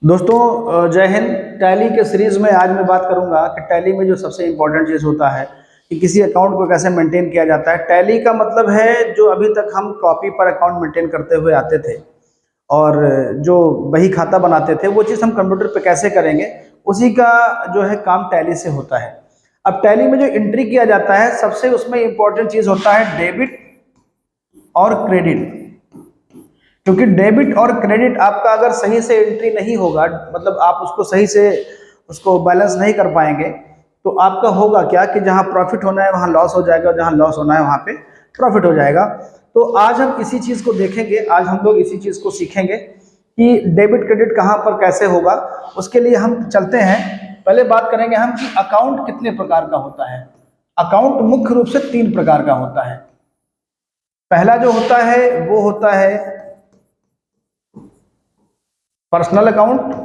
दोस्तों जय हिंद। टैली के सीरीज में आज मैं बात करूंगा कि टैली में जो सबसे इम्पोर्टेंट चीज़ होता है कि किसी अकाउंट को कैसे मेंटेन किया जाता है। टैली का मतलब है जो अभी तक हम कॉपी पर अकाउंट मेंटेन करते हुए आते थे और जो बही खाता बनाते थे वो चीज़ हम कंप्यूटर पे कैसे करेंगे, उसी का जो है काम टैली से होता है। अब टैली में जो एंट्री किया जाता है सबसे उसमें इम्पोर्टेंट चीज़ होता है डेबिट और क्रेडिट। क्योंकि डेबिट और क्रेडिट आपका अगर सही से एंट्री नहीं होगा, मतलब आप उसको सही से उसको बैलेंस नहीं कर पाएंगे, तो आपका होगा क्या कि जहां प्रॉफिट होना है वहां लॉस हो जाएगा, जहां लॉस होना है वहां पे प्रॉफिट हो जाएगा। तो आज हम इसी चीज़ को देखेंगे, आज हम लोग इसी चीज़ को सीखेंगे कि डेबिट क्रेडिट कहाँ पर कैसे होगा। उसके लिए हम चलते हैं, पहले बात करेंगे हम कि अकाउंट कितने प्रकार का होता है। अकाउंट मुख्य रूप से 3 प्रकार का होता है। पहला जो होता है वो होता है पर्सनल अकाउंट,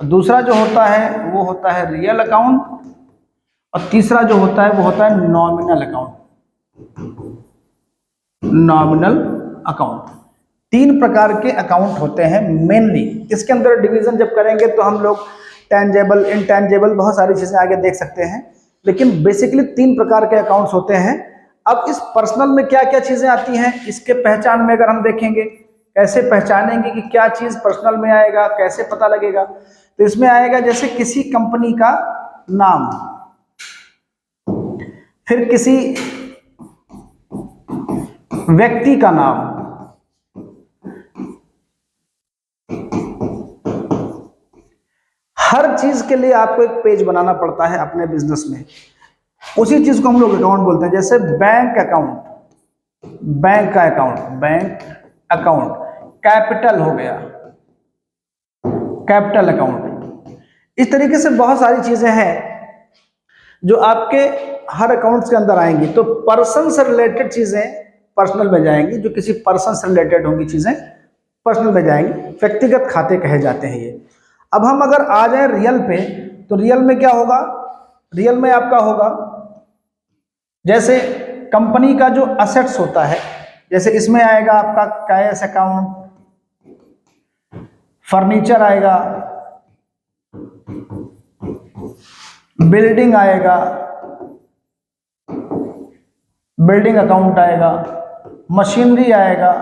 दूसरा जो होता है वो होता है रियल अकाउंट, और तीसरा जो होता है वो होता है नॉमिनल अकाउंट। नॉमिनल अकाउंट 3 प्रकार के अकाउंट होते हैं मेनली। इसके अंदर डिवीजन जब करेंगे तो हम लोग टेंजेबल, इनटेंजेबल, बहुत सारी चीजें आगे देख सकते हैं, लेकिन बेसिकली 3 प्रकार के अकाउंट्स होते हैं। अब इस पर्सनल में क्या क्या चीजें आती हैं, इसके पहचान में अगर हम देखेंगे, कैसे पहचानेंगे कि क्या चीज पर्सनल में आएगा, कैसे पता लगेगा, तो इसमें आएगा जैसे किसी कंपनी का नाम, फिर किसी व्यक्ति का नाम, हर चीज के लिए आपको एक पेज बनाना पड़ता है अपने बिजनेस में। उसी चीज को हम लोग अकाउंट बोलते हैं। जैसे बैंक अकाउंट, बैंक का अकाउंट, बैंक अकाउंट, कैपिटल हो गया, कैपिटल अकाउंट। इस तरीके से बहुत सारी चीजें हैं जो आपके हर अकाउंट्स के अंदर आएंगी। तो पर्सन से रिलेटेड चीजें पर्सनल में जाएंगी, जो किसी पर्सन से रिलेटेड होंगी चीजें पर्सनल में जाएंगी, व्यक्तिगत खाते कहे जाते हैं ये। अब हम अगर आ जाए रियल पे, तो रियल में क्या होगा, रियल में आपका होगा जैसे कंपनी का जो असेट्स होता है, जैसे इसमें आएगा आपका कैश अकाउंट, फर्नीचर आएगा, बिल्डिंग आएगा, बिल्डिंग अकाउंट आएगा, मशीनरी आएगा,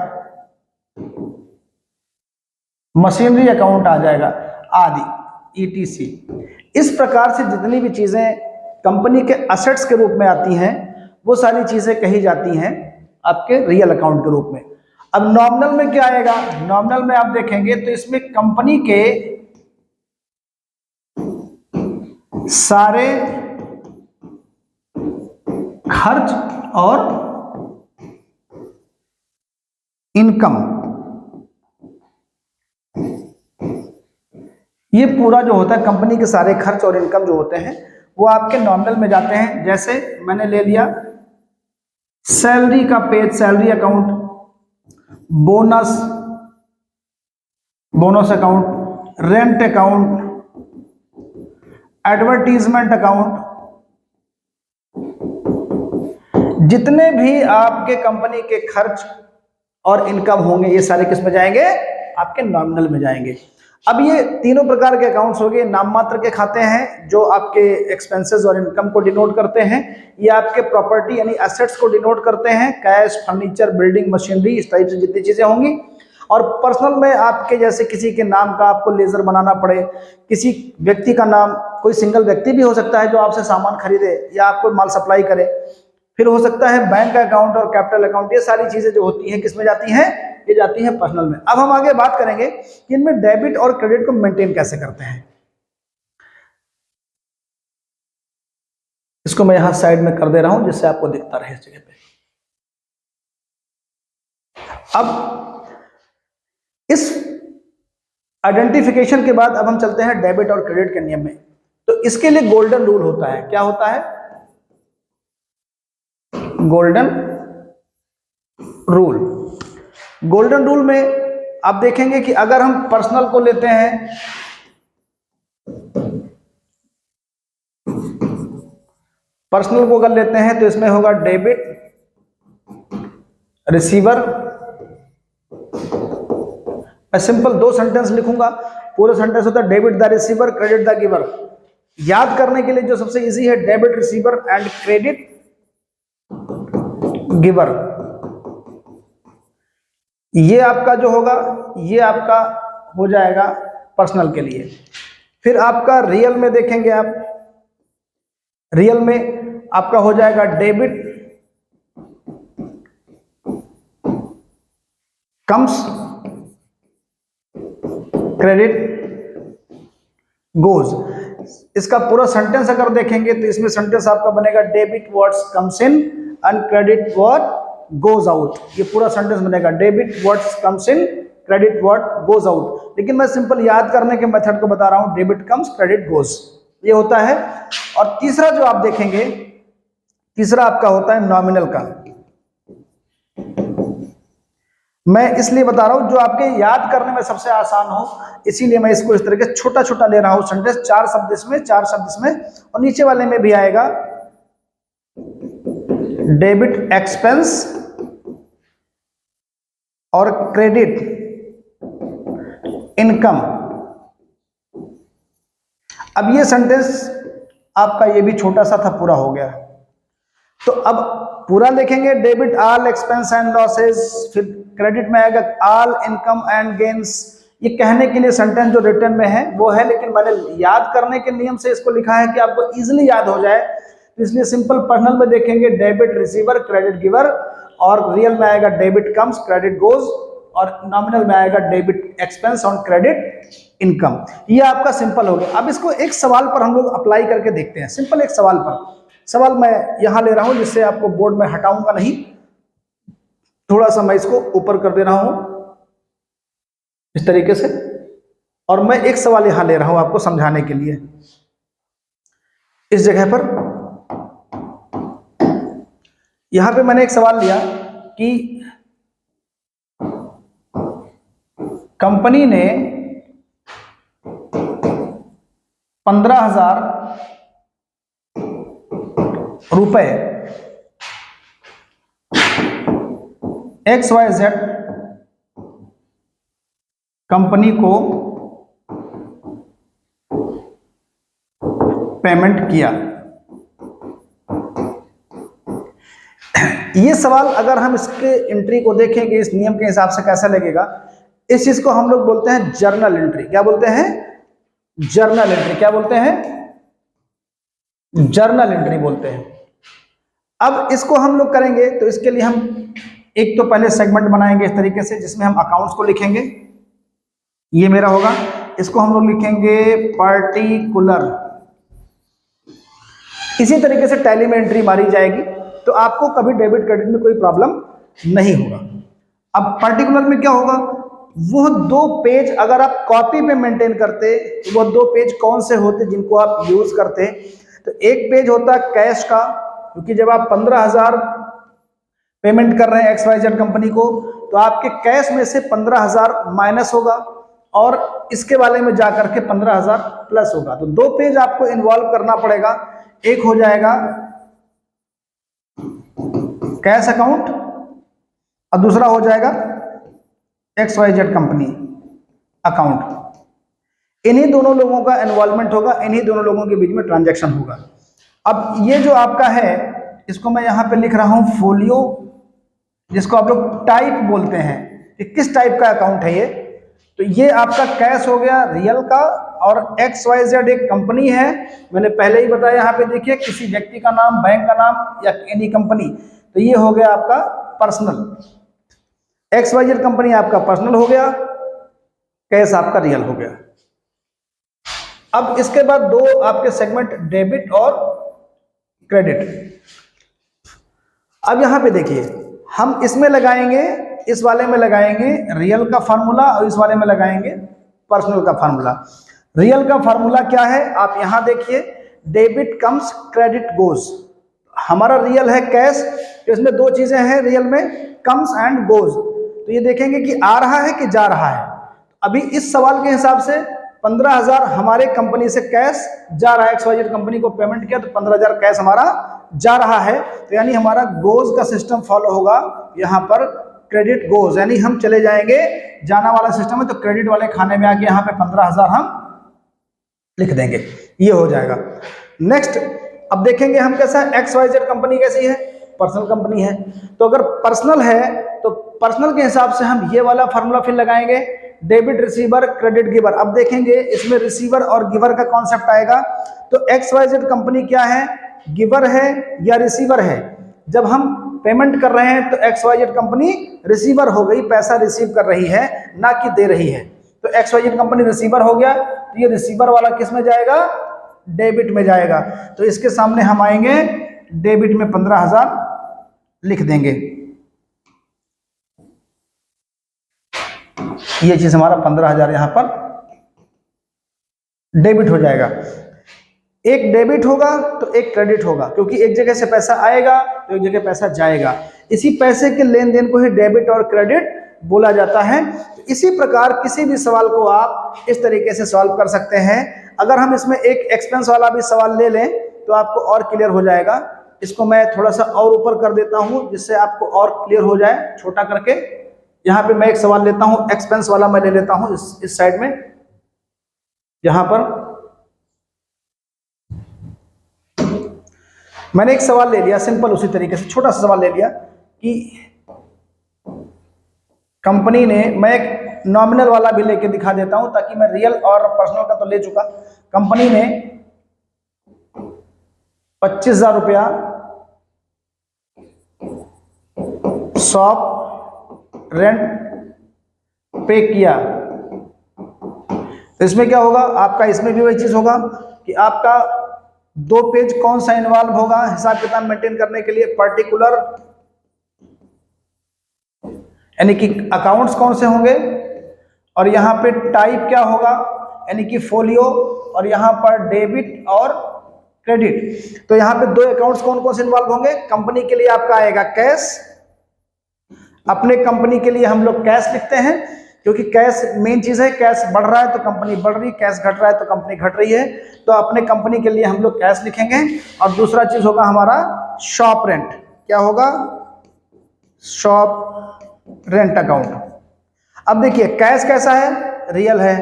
मशीनरी अकाउंट आ जाएगा, आदि ईटीसी। इस प्रकार से जितनी भी चीजें कंपनी के असेट्स के रूप में आती हैं वो सारी चीजें कही जाती हैं आपके रियल अकाउंट के रूप में। अब नॉमिनल में क्या आएगा, नॉमिनल में आप देखेंगे तो इसमें कंपनी के सारे खर्च और इनकम, ये पूरा जो होता है कंपनी के सारे खर्च और इनकम जो होते हैं वो आपके नॉमिनल में जाते हैं। जैसे मैंने ले लिया सैलरी का page, salary account, bonus, bonus account, rent account, advertisement account. जितने भी आपके कंपनी के खर्च और इनकम होंगे ये सारे किस में जाएंगे, आपके नॉमिनल में जाएंगे। अब ये तीनों प्रकार के अकाउंट्स हो गए। नाम मात्र के खाते हैं जो आपके एक्सपेंसेस और इनकम को डिनोट करते हैं, ये आपके प्रॉपर्टी यानी एसेट्स को डिनोट करते हैं, कैश, फर्नीचर, बिल्डिंग, मशीनरी, इस टाइप से जितनी चीजें होंगी। और पर्सनल में आपके जैसे किसी के नाम का आपको लेजर बनाना पड़े, किसी व्यक्ति का नाम, कोई सिंगल व्यक्ति भी हो सकता है जो आपसे सामान खरीदे या आपको माल सप्लाई करे, फिर हो सकता है बैंक अकाउंट और कैपिटल अकाउंट। ये सारी चीजें जो होती हैं किसमें जाती हैं, ये जाती हैं पर्सनल में। अब हम आगे बात करेंगे कि इनमें डेबिट और क्रेडिट को मेंटेन कैसे करते हैं। इसको मैं यहां साइड में कर दे रहा हूं जिससे आपको दिखता रहे इस जगह पे। अब इस आइडेंटिफिकेशन के बाद अब हम चलते हैं डेबिट और क्रेडिट के नियम में। तो इसके लिए गोल्डन रूल होता है। क्या होता है, गोल्डन रूल। गोल्डन रूल में आप देखेंगे कि अगर हम पर्सनल को लेते हैं, पर्सनल को अगर लेते हैं तो इसमें होगा डेबिट, रिसीवर, मैं सिंपल 2 सेंटेंस लिखूंगा, पूरा सेंटेंस होता है debit the receiver credit the giver. याद करने के लिए जो सबसे इजी है, debit receiver and credit giver. ये आपका जो होगा, ये आपका हो जाएगा पर्सनल के लिए। फिर आपका रियल में देखेंगे आप, रियल में आपका हो जाएगा डेबिट कम्स क्रेडिट गोज। इसका पूरा सेंटेंस अगर देखेंगे तो इसमें सेंटेंस आपका बनेगा debit what's comes in and credit what goes out. ये पूरा सेंटेंस बनेगा debit what's comes in credit what goes out. लेकिन मैं सिंपल याद करने के मेथड को बता रहा हूं, डेबिट कम्स क्रेडिट गोज, ये होता है। और तीसरा जो आप देखेंगे, तीसरा आपका होता है नॉमिनल का। मैं इसलिए बता रहा हूं जो आपके याद करने में सबसे आसान हो, इसीलिए मैं इसको इस तरीके से छोटा छोटा ले रहा हूं सेंटेंस, 4 शब्द इसमें, 4 शब्द इसमें, और नीचे वाले में भी आएगा डेबिट एक्सपेंस और क्रेडिट इनकम। अब ये सेंटेंस आपका ये भी छोटा सा था, पूरा हो गया। तो अब पूरा लिखेंगे debit all expense and losses, फिर क्रेडिट में आएगा ऑल इनकम एंड गेन्स। ये कहने के लिए सेंटेंस जो रिटर्न में है वो है, लेकिन मैंने याद करने के नियम से इसको लिखा है कि आपको इजीली याद हो जाए, तो इसलिए सिंपल पर्सनल में देखेंगे डेबिट रिसीवर क्रेडिट गिवर, और रियल में आएगा डेबिट कम्स क्रेडिट गोज, और नॉमिनल में आएगा डेबिट एक्सपेंस और क्रेडिट इनकम। ये आपका सिंपल हो गया। अब इसको एक सवाल पर हम लोग अप्लाई करके देखते हैं, सिंपल एक सवाल पर। सवाल मैं यहां ले रहा हूं जिससे आपको बोर्ड में हटाऊंगा नहीं, थोड़ा सा मैं इसको ऊपर कर दे रहा हूं इस तरीके से, और मैं एक सवाल यहां ले रहा हूं आपको समझाने के लिए। इस जगह पर यहां पे मैंने एक सवाल लिया कि कंपनी ने 15,000 रुपए XYZ कंपनी को पेमेंट किया। ये सवाल अगर हम इसके एंट्री को देखेंगे इस नियम के हिसाब से कैसा लगेगा, इस चीज को हम लोग बोलते हैं जर्नल एंट्री। क्या बोलते हैं? Journal entry. क्या बोलते हैं? जर्नल एंट्री बोलते हैं। अब इसको हम लोग करेंगे तो इसके लिए हम एक तो पहले सेगमेंट बनाएंगे इस तरीके से, जिसमें हम अकाउंट्स को लिखेंगे, ये मेरा होगा। इसको हम लोग लिखेंगे पर्टिकुलर। इसी तरीके से टैली में एंट्री मारी जाएगी, तो आपको कभी डेबिट क्रेडिट में कोई प्रॉब्लम नहीं होगा। अब पर्टिकुलर में क्या होगा, वो 2 पेज अगर आप कॉपी पे मेंटेन करते तो वो 2 पेज कौन से होते जिनको आप यूज करते? तो एक पेज होता है कैश का, क्योंकि जब आप 15,000 पेमेंट कर रहे हैं XYZ कंपनी को, तो आपके कैश में से 15,000 माइनस होगा और इसके वाले में जाकर के 15,000 प्लस होगा। तो 2 पेज आपको इन्वॉल्व करना पड़ेगा। एक हो जाएगा कैश अकाउंट और दूसरा हो जाएगा XYZ कंपनी अकाउंट। इन्हीं दोनों लोगों का इन्वॉल्वमेंट होगा, इन्हीं दोनों लोगों के बीच में ट्रांजैक्शन होगा। अब ये जो आपका है, इसको मैं यहां पे लिख रहा हूं फोलियो, जिसको आप लोग टाइप बोलते हैं। कि किस टाइप का अकाउंट है ये? तो ये आपका कैश हो गया रियल का, और XYZ एक कंपनी है, मैंने पहले ही बताया। यहाँ पे देखिए किसी व्यक्ति का नाम, बैंक का नाम या एनी कंपनी, तो ये हो गया आपका पर्सनल। XYZ कंपनी आपका पर्सनल हो गया, कैश आपका रियल हो गया। अब इसके बाद 2 आपके सेगमेंट डेबिट और क्रेडिट। अब यहां पे देखिए हम इसमें लगाएंगे, इस वाले में लगाएंगे रियल का फार्मूला और इस वाले में लगाएंगे पर्सनल का फार्मूला। रियल का फार्मूला क्या है आप यहां देखिए, डेबिट कम्स क्रेडिट गोज। हमारा रियल है कैश, तो इसमें 2 चीजें हैं रियल में, कम्स एंड गोज। तो ये देखेंगे कि आ रहा है कि जा रहा है। अभी इस सवाल के हिसाब से 15,000 हमारे कंपनी से कैश जा रहा है, XYZ कंपनी को पेमेंट किया तो 15,000 कैश हमारा जा रहा है। तो यानी हमारा गोज का सिस्टम फॉलो होगा यहाँ पर, क्रेडिट गोज, यानी हम चले जाएंगे, जाना वाला सिस्टम है तो क्रेडिट वाले खाने में आके यहाँ पे 15,000 हम लिख देंगे, ये हो जाएगा। नेक्स्ट अब देखेंगे हम कैसा, XYZ कंपनी कैसी है, पर्सनल कंपनी है। तो अगर पर्सनल है तो पर्सनल के हिसाब से हम ये वाला फार्मूला फिर लगाएंगे, डेबिट रिसीवर क्रेडिट गिवर। अब देखेंगे इसमें रिसीवर और गिवर का कॉन्सेप्ट आएगा। तो XYZ कंपनी क्या है, गिवर है या रिसीवर है? जब हम पेमेंट कर रहे हैं तो XYZ कंपनी रिसीवर हो गई, पैसा रिसीव कर रही है ना कि दे रही है। तो XYZ कंपनी रिसीवर हो गया, तो ये रिसीवर वाला किस में जाएगा, डेबिट में जाएगा। तो इसके सामने हम आएंगे, डेबिट में 15,000 लिख देंगे। ये चीज हमारा 15,000 यहां पर डेबिट हो जाएगा। एक डेबिट होगा तो एक क्रेडिट होगा, क्योंकि एक जगह से पैसा आएगा तो एक जगह पैसा जाएगा। इसी पैसे के लेन देन को ही डेबिट और क्रेडिट बोला जाता है। तो इसी प्रकार किसी भी सवाल को आप इस तरीके से सॉल्व कर सकते हैं। अगर हम इसमें एक एक्सपेंस वाला भी सवाल ले लें तो आपको और क्लियर हो जाएगा। इसको मैं थोड़ा सा और ऊपर कर देता हूं जिससे आपको और क्लियर हो जाए, छोटा करके। यहाँ पे मैं एक सवाल लेता हूं, एक्सपेंस वाला मैं ले लेता हूं इस साइड में। यहां पर मैंने एक सवाल ले लिया सिंपल, उसी तरीके से छोटा सा सवाल ले लिया कि कंपनी ने, मैं एक नॉमिनल वाला भी लेके दिखा देता हूं ताकि मैं रियल और पर्सनल का तो ले चुका। कंपनी ने 25,000 रुपया शॉप रेंट पे किया। तो इसमें क्या होगा आपका, इसमें भी वही चीज होगा कि आपका 2 पेज कौन सा इन्वॉल्व होगा हिसाब किताब मेंटेन करने के लिए, पर्टिकुलर यानी कि अकाउंट्स कौन से होंगे, और यहाँ पे टाइप क्या होगा यानी कि फोलियो, और यहाँ पर डेबिट और क्रेडिट। तो यहाँ पे 2 अकाउंट्स कौन कौन से इन्वॉल्व होंगे। कंपनी के लिए आपका आएगा कैश, अपने कंपनी के लिए हम लोग कैश लिखते हैं क्योंकि कैश मेन चीज है। कैश बढ़ रहा है तो कंपनी बढ़ रही है, कैश घट रहा है तो कंपनी घट रही है। तो अपने कंपनी के लिए हम लोग कैश लिखेंगे। और दूसरा चीज होगा हमारा शॉप रेंट, क्या होगा, शॉप रेंट अकाउंट। अब देखिए कैश कैसा है, रियल है,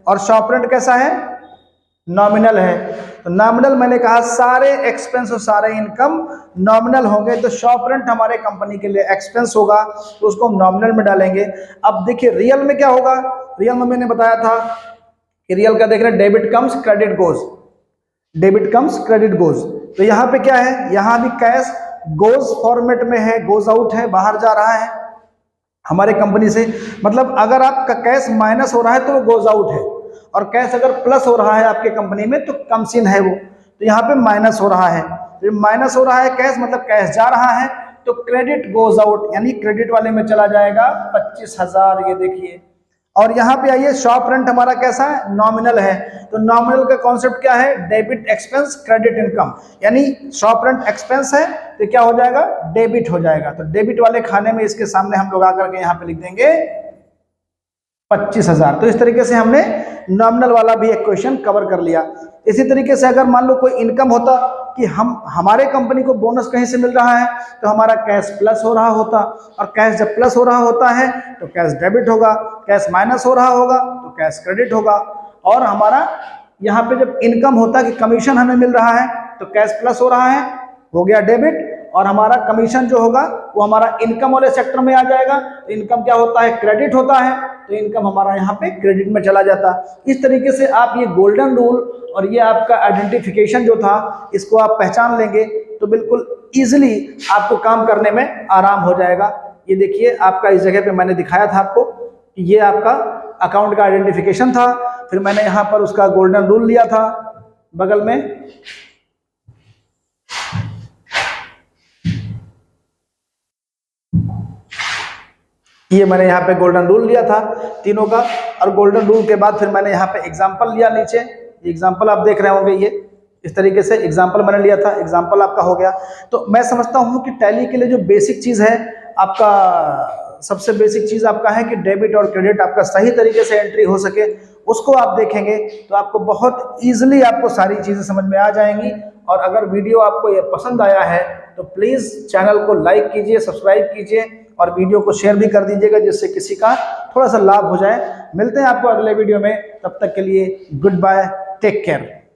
और शॉप रेंट कैसा है, नॉमिनल है। तो नॉमिनल मैंने कहा सारे एक्सपेंस और सारे इनकम नॉमिनल होंगे, तो शॉप रेंट हमारे कंपनी के लिए एक्सपेंस होगा तो उसको हम नॉमिनल में डालेंगे। अब देखिए रियल में क्या होगा, रियल में मैंने बताया था कि रियल का देख रहे हैं, debit comes credit goes, debit comes credit goes. तो यहाँ पे क्या है, यहाँ भी कैश गोज फॉर्मेट में है, गोज आउट है, बाहर जा रहा है हमारे कंपनी से। मतलब अगर आपका कैश माइनस हो रहा है तो वो गोज आउट है, और कैश अगर प्लस हो रहा है आपके कंपनी में तो कम्स इन है वो। तो यहाँ पे माइनस हो रहा है, तो माइनस हो रहा है कैश, मतलब कैश जा रहा है, तो क्रेडिट गोज आउट यानी क्रेडिट वाले में चला जाएगा 25,000। ये देखिए, और यहाँ पे आइए शॉप रेंट हमारा कैसा है, नॉमिनल है। तो नॉमिनल का कॉन्सेप्ट क्या है, डेबिट एक्सपेंस क्रेडिट इनकम, यानी शॉप रेंट एक्सपेंस है तो क्या हो जाएगा, डेबिट हो जाएगा। तो डेबिट वाले खाने में इसके सामने हम लोग आकर के यहाँ पे लिख देंगे 25,000। तो इस तरीके से हमने नॉमिनल वाला भी एक क्वेश्चन कवर कर लिया। इसी तरीके से अगर मान लो कोई इनकम होता कि हमारे कंपनी को बोनस कहीं से मिल रहा है तो हमारा कैश प्लस हो रहा होता, और कैश जब प्लस हो रहा होता है तो कैश डेबिट होगा, कैश माइनस हो रहा होगा तो कैश क्रेडिट होगा। और हमारा यहाँ पे जब इनकम होता कि कमीशन हमें मिल रहा है तो कैश प्लस हो रहा है, हो गया डेबिट, और हमारा कमीशन जो होगा वो हमारा इनकम वाले सेक्टर में आ जाएगा। तो इनकम क्या होता है, क्रेडिट होता है, तो इनकम हमारा यहाँ पे क्रेडिट में चला जाता। इस तरीके से आप ये गोल्डन रूल और ये आपका आइडेंटिफिकेशन जो था इसको आप पहचान लेंगे तो बिल्कुल इजीली आपको काम करने में आराम हो जाएगा। ये देखिए आपका इस जगह पे मैंने दिखाया था आपको कि ये आपका अकाउंट का आइडेंटिफिकेशन था, फिर मैंने यहाँ पर उसका गोल्डन रूल लिया था बगल में। ये मैंने यहाँ पे गोल्डन रूल लिया था तीनों का, और गोल्डन रूल के बाद फिर मैंने यहाँ पे एग्जाम्पल लिया नीचे। एग्जाम्पल आप देख रहे होंगे, ये इस तरीके से एग्जाम्पल मैंने लिया था, एग्जाम्पल आपका हो गया। तो मैं समझता हूँ कि टैली के लिए जो बेसिक चीज़ है आपका, सबसे बेसिक चीज़ आपका है कि डेबिट और क्रेडिट आपका सही तरीके से एंट्री हो सके, उसको आप देखेंगे तो आपको बहुत ईजिली आपको सारी चीज़ें समझ में आ जाएंगी। और अगर वीडियो आपको ये पसंद आया है तो प्लीज़ चैनल को लाइक कीजिए, सब्सक्राइब कीजिए और वीडियो को शेयर भी कर दीजिएगा जिससे किसी का थोड़ा सा लाभ हो जाए। मिलते हैं आपको अगले वीडियो में, तब तक के लिए गुड बाय, टेक केयर।